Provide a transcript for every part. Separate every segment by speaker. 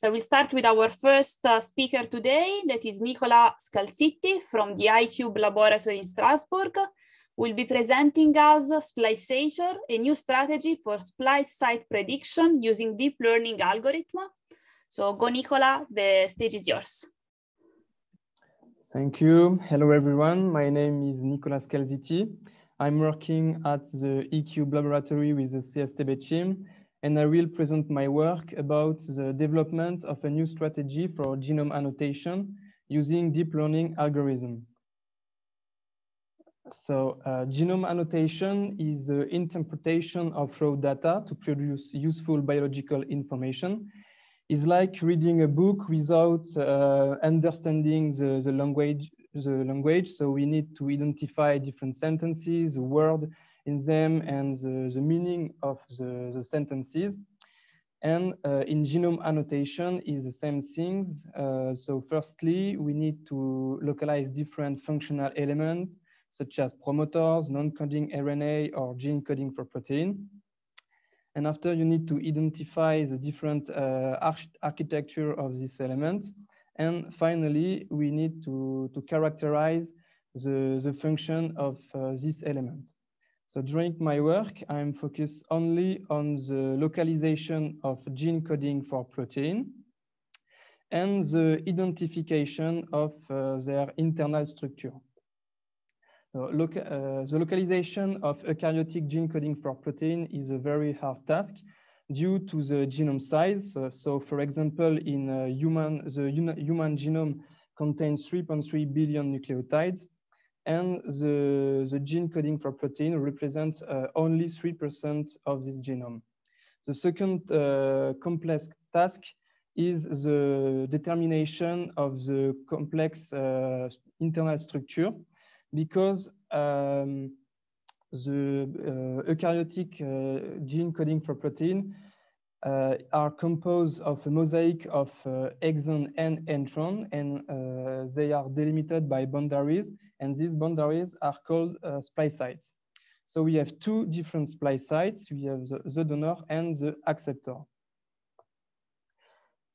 Speaker 1: So we start with our first speaker today, that is Nicola Scalzitti from the iCube laboratory in Strasbourg. Will be presenting us Spliceature, a new strategy for splice site prediction using deep learning algorithm. So go, Nicola, the stage is yours.
Speaker 2: Thank you. Hello, everyone. My name is Nicola Scalzitti. I'm working at the eCube laboratory with the CSTB team, and I will present my work about the development of a new strategy for genome annotation using deep learning algorithm. So genome annotation is the interpretation of raw data to produce useful biological information. It's like reading a book without understanding the language. So we need to identify different sentences, the word in them, and the meaning of the sentences. And in genome annotation is the same things. So firstly, we need to localize different functional elements, such as promoters, non-coding RNA, or gene coding for protein. And after, you need to identify the different architecture of this element. And finally, we need to characterize the function of this element. So during my work, I'm focused only on the localization of gene coding for protein and the identification of their internal structure. The localization of eukaryotic gene coding for protein is a very hard task due to the genome size. So for example, in the human genome contains 3.3 billion nucleotides, and the gene coding for protein represents only 3% of this genome. The second complex task is the determination of the complex internal structure, because the eukaryotic gene coding for protein are composed of a mosaic of exon and intron, and they are delimited by boundaries, and these boundaries are called splice sites. So we have two different splice sites. We have the donor and the acceptor.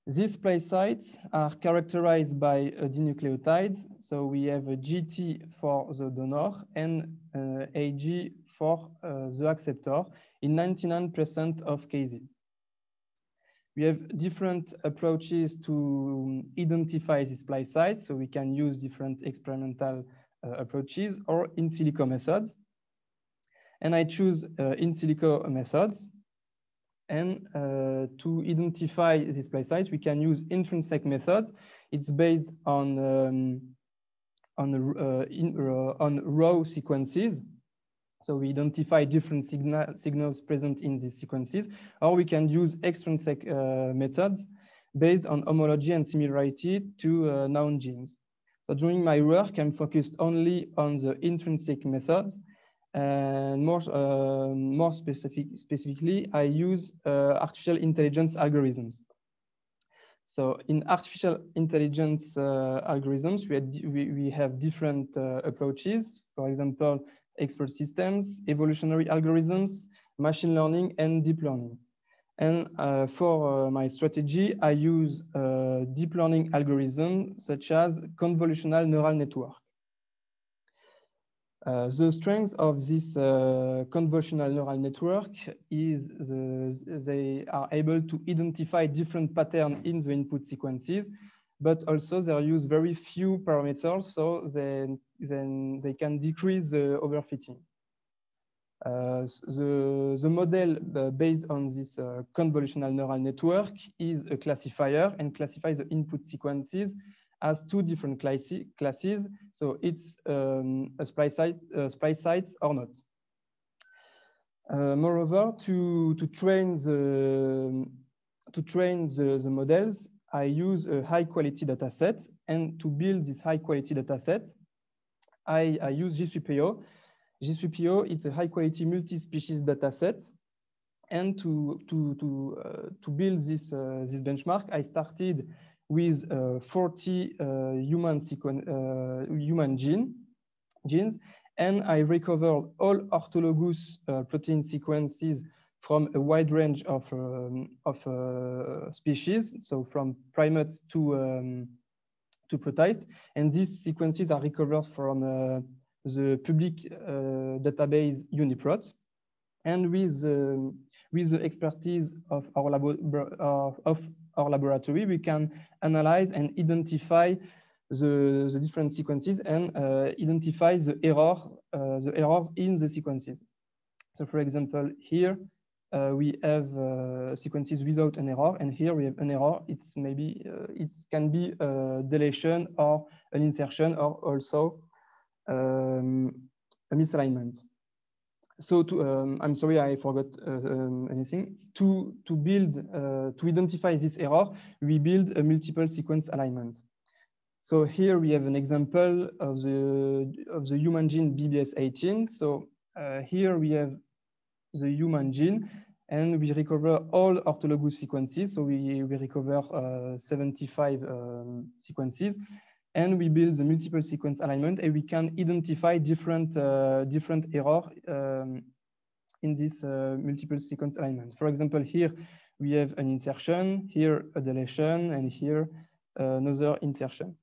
Speaker 2: These splice sites are characterized by dinucleotides. So we have a GT for the donor and AG for the acceptor in 99% of cases. We have different approaches to identify these splice sites. So we can use different experimental approaches or in silico methods. And I choose in silico methods. And to identify these splice sites, we can use intrinsic methods. It's based on raw sequences. So we identify different signals present in these sequences, or we can use extrinsic methods based on homology and similarity to known genes. So during my work, I'm focused only on the intrinsic methods. And more specifically, I use artificial intelligence algorithms. So in artificial intelligence algorithms, we have different approaches. For example, expert systems, evolutionary algorithms, machine learning, and deep learning. And for my strategy, I use deep learning algorithms such as convolutional neural network. The strength of this convolutional neural network is they are able to identify different patterns in the input sequences, but also they use very few parameters, so then they can decrease the overfitting. The model based on this convolutional neural network is a classifier and classifies the input sequences as two different classes. So it's a splice sites or not. Moreover, to train the models, I use a high quality data set, and to build this high quality data set, I use G3PO. G3PO, it's a high quality multi-species data set. And to build this benchmark, I started with 40 human genes, and I recovered all orthologous protein sequences from a wide range of species, so from primates to protists, and these sequences are recovered from the public database UniProt. And with the expertise of our laboratory, we can analyze and identify the different sequences and identify the errors in the sequences. So, for example, here we have sequences without an error, and here we have an error. It's maybe it can be a deletion or an insertion, or also a misalignment. So I'm sorry, I forgot anything. To identify this error, we build a multiple sequence alignment. So here we have an example of the human gene BBS18. So here we have the human gene, and we recover all orthologous sequences. So we recover 75 sequences. And we build the multiple sequence alignment, and we can identify different errors in this multiple sequence alignment. For example, here we have an insertion, here a deletion, and here another insertion.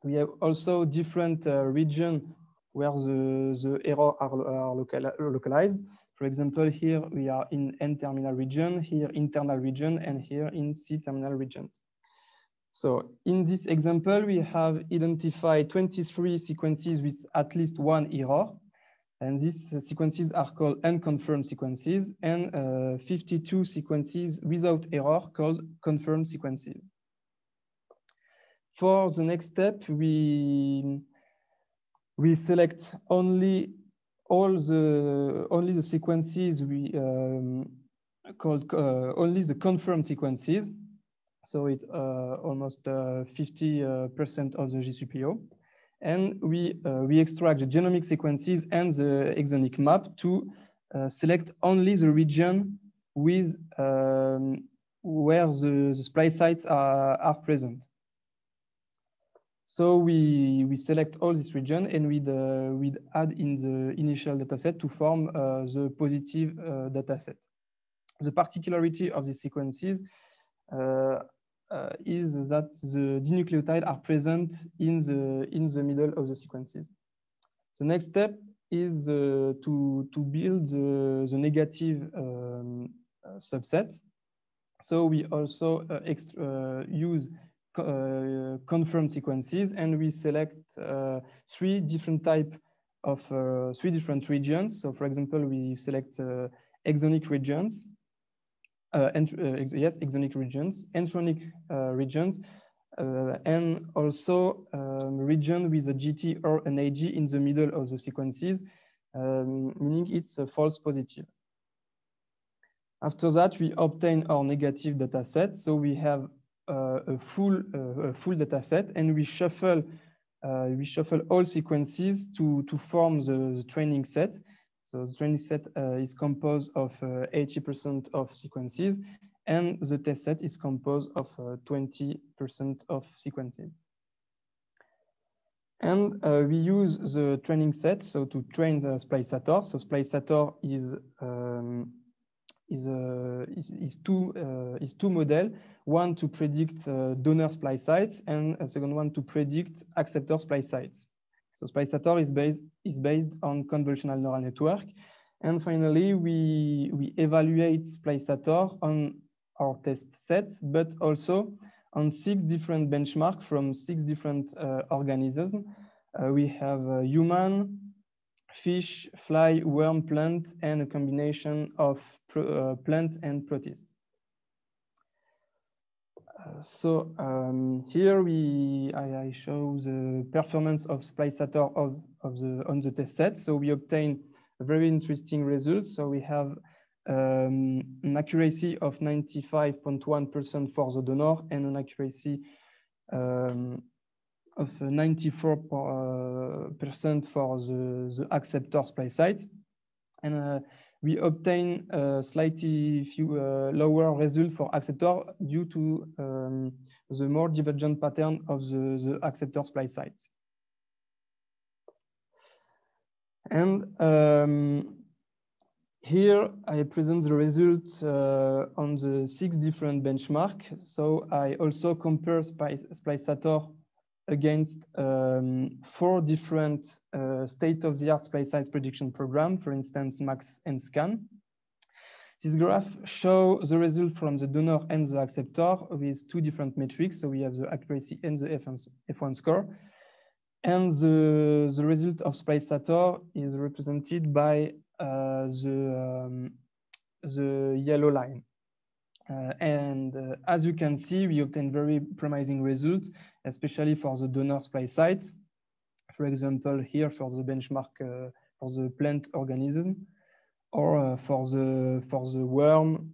Speaker 2: We have also different regions where the errors are localized. For example, here we are in N-terminal region, here internal region, and here in C-terminal region. So in this example, we have identified 23 sequences with at least one error. And these sequences are called unconfirmed sequences, and 52 sequences without error called confirmed sequences. For the next step, we select only the sequences we called only the confirmed sequences. So it's almost 50% of the GCPO. And we extract the genomic sequences and the exonic map to select only the region with where the splice sites are present. So we select all this region, and we'd add in the initial dataset to form the positive dataset. The particularity of these sequences is that the dinucleotides are present in the middle of the sequences. The next step is to build the negative subset. So we also use confirmed sequences, and we select three different regions. So for example, we select exonic regions, exonic regions, entronic regions, and also region with a GT or an AG in the middle of the sequences, meaning it's a false positive. After that, we obtain our negative data set. So we have a full data set, and we shuffle all sequences to form the training set. So the training set is composed of 80% of sequences, and the test set is composed of 20% of sequences. And we use the training set so to train the splicator. So splicator is two models. One to predict donor splice sites, and a second one to predict acceptor splice sites. So splicator is based on convolutional neural network. And finally, we evaluate splicator on our test sets, but also on 6 different benchmarks from 6 different organisms. We have human, fish, fly, worm, plant, and a combination of plant and protists. So here I show the performance of splicator on the test set. So we obtain a very interesting result. So we have an accuracy of 95.1% for the donor, and an accuracy of 94% for the acceptor splice sites. And we obtain a slightly lower result for acceptor due to the more divergent pattern of the acceptor splice sites. And Here I present the results on the 6 different benchmarks. So I also compare Spliceator against 4 different state-of-the-art splice size prediction programs, for instance, MAX and SCAN. This graph shows the result from the donor and the acceptor with 2 different metrics. So we have the accuracy and the F1 score. And the result of Spliceator is represented by the yellow line. As you can see, we obtain very promising results, especially for the donor splice sites. For example, here for the benchmark for the plant organism, or for the worm,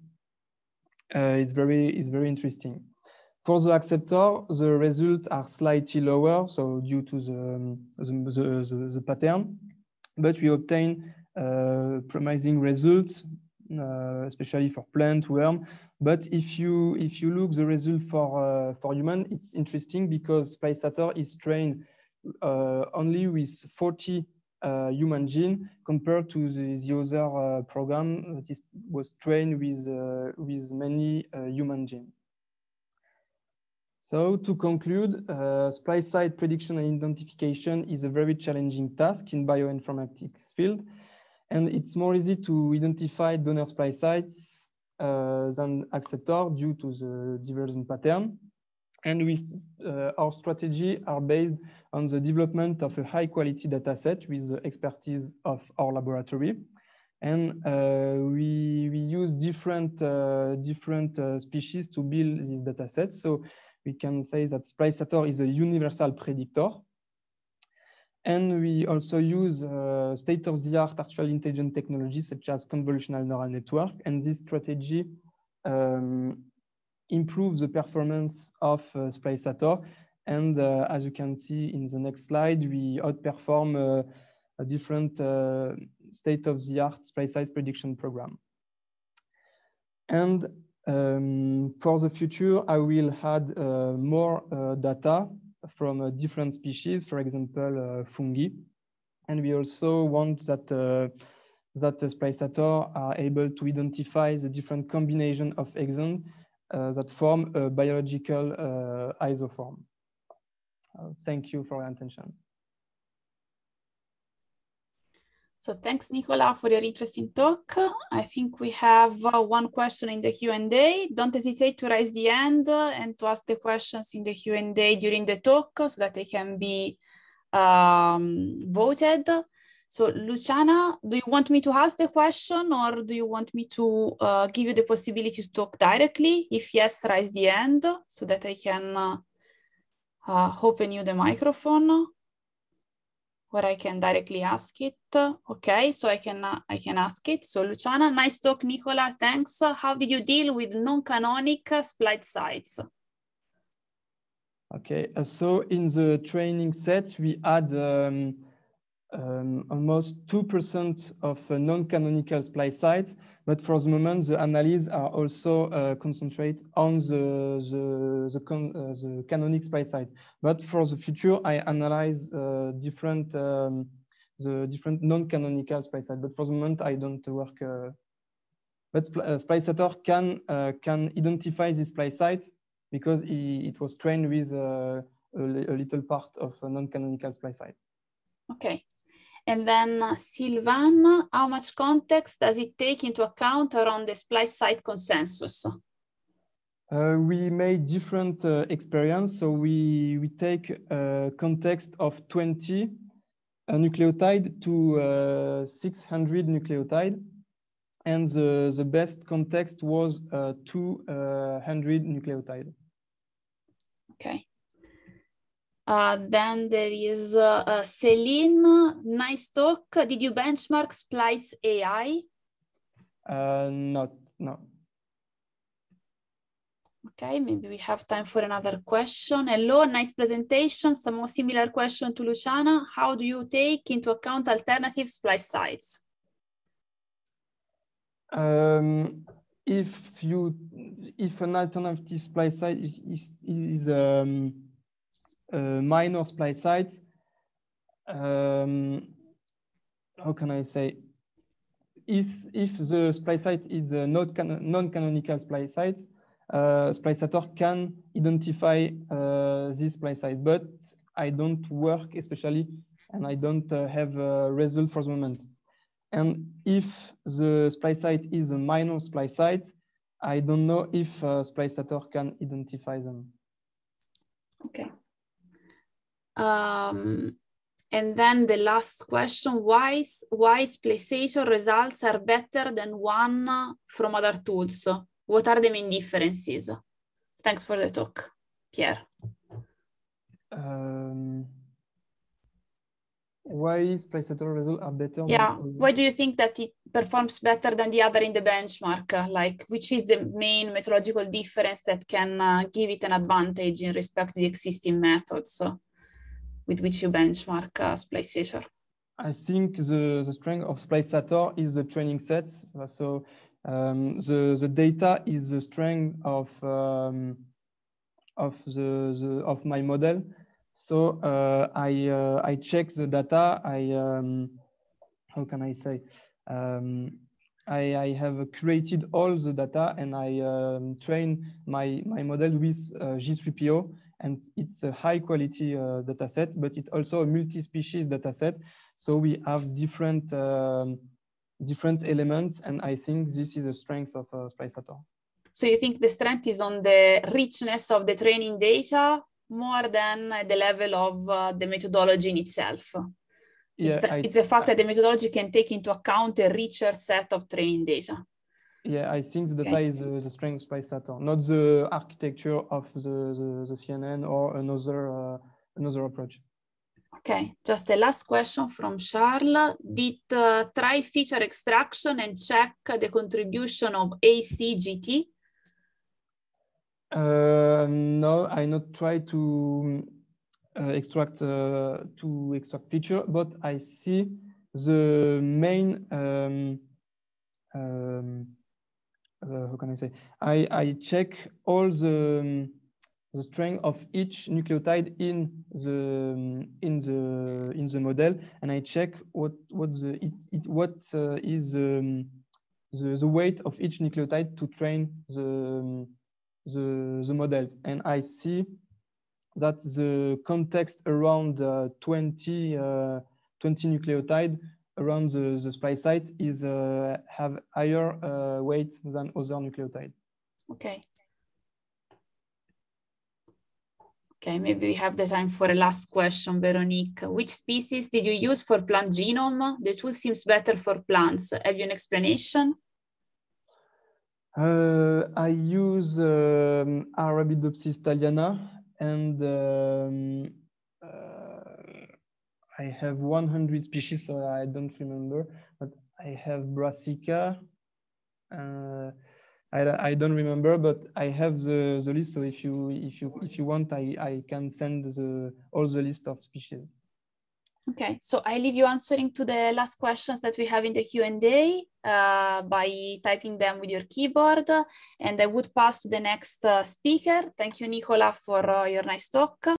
Speaker 2: it's very interesting. For the acceptor, the results are slightly lower, so due to the pattern, but we obtain promising results, especially for plant, worm. But if you look the result for human, it's interesting because Spliceator is trained only with 40 human gene compared to the other program that was trained with many human gene. So to conclude, splice site prediction and identification is a very challenging task in bioinformatics field, and it's more easy to identify donor splice sites than acceptor due to the divergent pattern. And our strategy are based on the development of a high quality data set with the expertise of our laboratory. And we use different species to build these data sets. So we can say that Spliceator is a universal predictor. And we also use state-of-the-art artificial intelligence technologies such as convolutional neural network. And this strategy improves the performance of Spliceator. And as you can see in the next slide, we outperform a different state-of-the-art splice size prediction program. And for the future, I will add more data from different species, for example, fungi. And we also want that that Spliceator are able to identify the different combination of exons that form a biological isoform. Thank you for your attention.
Speaker 1: So thanks, Nicola, for your interesting talk. I think we have one question in the Q&A. Don't hesitate to raise the hand and to ask the questions in the Q&A during the talk so that they can be voted. So Luciana, do you want me to ask the question or do you want me to give you the possibility to talk directly? If yes, raise the hand so that I can open you the microphone. Where I can directly ask it. Okay, so I can ask it. So Luciana, nice talk, Nicola, thanks. How did you deal with non-canonic splice sites?
Speaker 2: Okay, so in the training set, we add almost 2% of non-canonical splice sites, but for the moment, the analyses are also concentrate on the canonic splice site. But for the future, I analyze the different non-canonical splice sites. But for the moment, I don't work. But Spliceator can identify this splice site because it was trained with a little part of a non-canonical splice site.
Speaker 1: Okay. And then Sylvain, how much context does it take into account around the splice site consensus?
Speaker 2: We made different experience. So we take context of 20 nucleotide to 600 nucleotide. And the best context was 200 nucleotide.
Speaker 1: Okay. Then there is Celine, nice talk. Did you benchmark Splice AI?
Speaker 2: No.
Speaker 1: Okay, maybe we have time for another question. Hello, nice presentation. Some more similar question to Luciana. How do you take into account alternative splice sites?
Speaker 2: If an alternative splice site is minor splice sites, how can I say? if the splice site is a non-canonical splice site, Splicator can identify this splice site, but I don't work especially, and I don't have a result for the moment. And if the splice site is a minor splice site, I don't know if Splicator can identify them.
Speaker 1: Okay. And then the last question, why Splicator results are better than one from other tools? What are the main differences? Thanks for the talk, Pierre.
Speaker 2: Why Splicator results are better?
Speaker 1: Yeah, why do you think that it performs better than the other in the benchmark? Like, which is the main methodological difference that can give it an advantage in respect to the existing methods with which you benchmark Splicator?
Speaker 2: I think the strength of Splicator is the training set. So the data is the strength of my model. So I check the data. How can I say? I have created all the data and I train my model with G3PO, and it's a high quality data set, but it's also a multi-species data set. So we have different elements, and I think this is the strength of Splicator.
Speaker 1: So you think the strength is on the richness of the training data more than the level of the methodology in itself?
Speaker 2: Yeah,
Speaker 1: it's the fact that the methodology can take into account a richer set of training data.
Speaker 2: Yeah, I think the data is the strength of Splicator, not the architecture of the CNN or another approach.
Speaker 1: Okay, just the last question from Charles. Did try feature extraction and check the contribution of ACGT?
Speaker 2: No, I not try to extract feature, but I see the main how can I say? I check all the strength of each nucleotide in the model, and I check what is the weight of each nucleotide to train the models, and I see that the context around 20 nucleotide around the splice site is have higher weight than other nucleotide.
Speaker 1: Okay. Okay, maybe we have the time for a last question, Veronique. Which species did you use for plant genome? The tool seems better for plants. Have you an explanation?
Speaker 2: I use Arabidopsis thaliana, and I have 100 species, so I don't remember, but I have Brassica. I don't remember, but I have the list. So if you want, I can send all the list of species.
Speaker 1: Okay, so I leave you answering to the last questions that we have in the Q&A by typing them with your keyboard, and I would pass to the next speaker. Thank you, Nicola, for your nice talk.